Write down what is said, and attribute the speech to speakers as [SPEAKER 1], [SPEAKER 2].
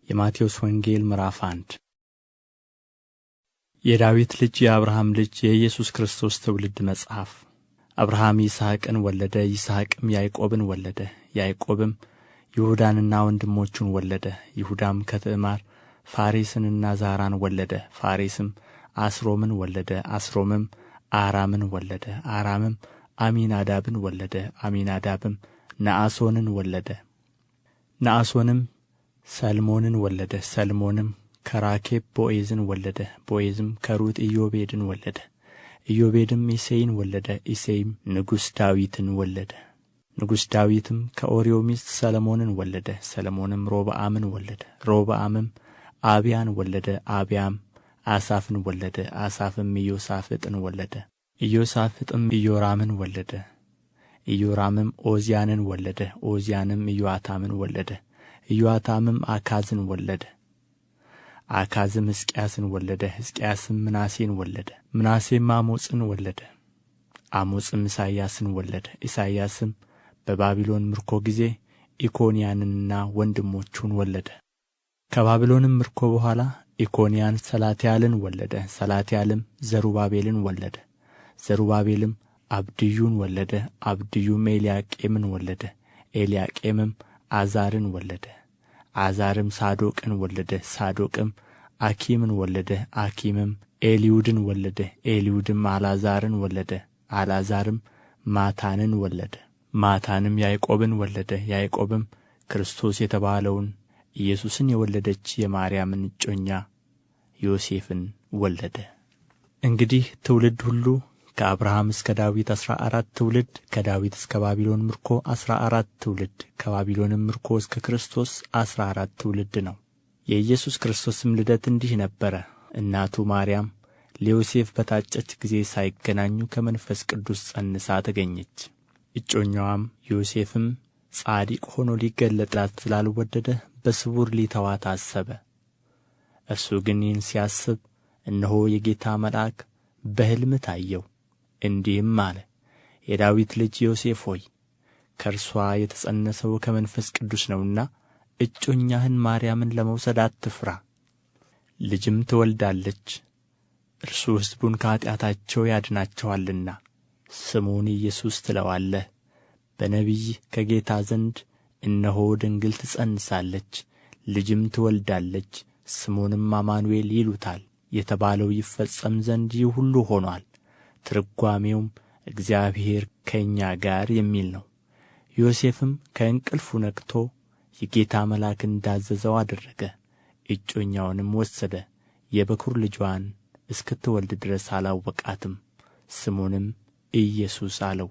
[SPEAKER 1] የማቴዎስ ወንጌል ምዕራፍ 1 የዳዊት ልጅ የአብርሃም ልጅ የኢየሱስ ክርስቶስ ትውልድ መጽሐፍ። አብርሃም ይስሐቅን ወለደ፣ ይስሐቅም ያዕቆብን ወለደ፣ ያዕቆብም ይሁዳንና ወንድሞቹን ወለደ። ይሁዳም ከትዕማር ፋሬስንና ዛራን ወለደ። ፋሬስም አስሮምን ወለደ፣ አስሮምም አራምን ወለደ። አራምም አሚናዳብን ወለደ፣ አሚናዳብም ነአሶንን ወለደ። ነአሶንም ሰልሞንን ወለደ። ሰልሞንም ከራኬብ ቦዔዝን ወለደ። ቦዔዝም ከሩት ኢዮቤድን ወለደ። ኢዮቤድም እሴይን ወለደ። እሴይም ንጉሥ ዳዊትን ወለደ። ንጉሥ ዳዊትም ከኦርዮ ሚስት ሰሎሞንን ወለደ። ሰሎሞንም ሮብዓምን ወለደ። ሮብዓምም አብያን ወለደ። አብያም አሳፍን ወለደ። አሳፍም ኢዮሳፍጥን ወለደ። ኢዮሳፍጥም ኢዮራምን ወለደ። ኢዮራምም ዖዝያንን ወለደ። ዖዝያንም ኢዮአታምን ወለደ። ኢዮአታምም አካዝን ወለደ። አካዝም ሕዝቅያስን ወለደ። ሕዝቅያስም ምናሴን ወለደ። ምናሴም አሞጽን ወለደ። አሞጽም ኢሳይያስን ወለደ። ኢሳይያስም በባቢሎን ምርኮ ጊዜ ኢኮንያንንና ወንድሞቹን ወለደ። ከባቢሎንም ምርኮ በኋላ ኢኮንያን ሰላትያልን ወለደ። ሰላትያልም ዘሩባቤልን ወለደ። ዘሩባቤልም አብድዩን ወለደ። አብድዩም ኤልያቄምን ወለደ። ኤልያቄምም አዛርን ወለደ። አዛርም ሳዶቅን ወለደ። ሳዶቅም አኪምን ወለደ። አኪምም ኤልዩድን ወለደ። ኤልዩድም አልዓዛርን ወለደ። አልዓዛርም ማታንን ወለደ። ማታንም ያዕቆብን ወለደ። ያዕቆብም ክርስቶስ የተባለውን ኢየሱስን የወለደች የማርያምን እጮኛ ዮሴፍን ወለደ። እንግዲህ ትውልድ ሁሉ ከአብርሃም እስከ ዳዊት 14 ትውልድ፣ ከዳዊት እስከ ባቢሎን ምርኮ 14 ትውልድ፣ ከባቢሎንም ምርኮ እስከ ክርስቶስ 14 ትውልድ ነው። የኢየሱስ ክርስቶስም ልደት እንዲህ ነበረ። እናቱ ማርያም ለዮሴፍ በታጨች ጊዜ ሳይገናኙ ከመንፈስ ቅዱስ ጸንሳ ተገኘች። እጮኛዋም ዮሴፍም ጻድቅ ሆኖ ሊገለጥላት ስላልወደደ በስውር ሊተዋት አሰበ። እርሱ ግን ይህን ሲያስብ እነሆ የጌታ መልአክ በሕልም ታየው፣ እንዲህም አለ፣ የዳዊት ልጅ ዮሴፍ ሆይ ከእርሷ የተጸነሰው ከመንፈስ ቅዱስ ነውና እጮኛህን ማርያምን ለመውሰድ አትፍራ። ልጅም ትወልዳለች፣ እርሱ ሕዝቡን ከኃጢአታቸው ያድናቸዋልና ስሙን ኢየሱስ ትለዋለህ። በነቢይ ከጌታ ዘንድ እነሆ ድንግል ትጸንሳለች፣ ልጅም ትወልዳለች፣ ስሙንም አማኑኤል ይሉታል የተባለው ይፈጸም ዘንድ ይህ ሁሉ ሆኖአል። ትርጓሜውም እግዚአብሔር ከእኛ ጋር የሚል ነው። ዮሴፍም ከእንቅልፉ ነቅቶ የጌታ መልአክ እንዳዘዘው አደረገ። እጮኛውንም ወሰደ፣ የበኵር ልጅዋን እስክትወልድ ድረስ አላወቃትም። ስሙንም ኢየሱስ አለው።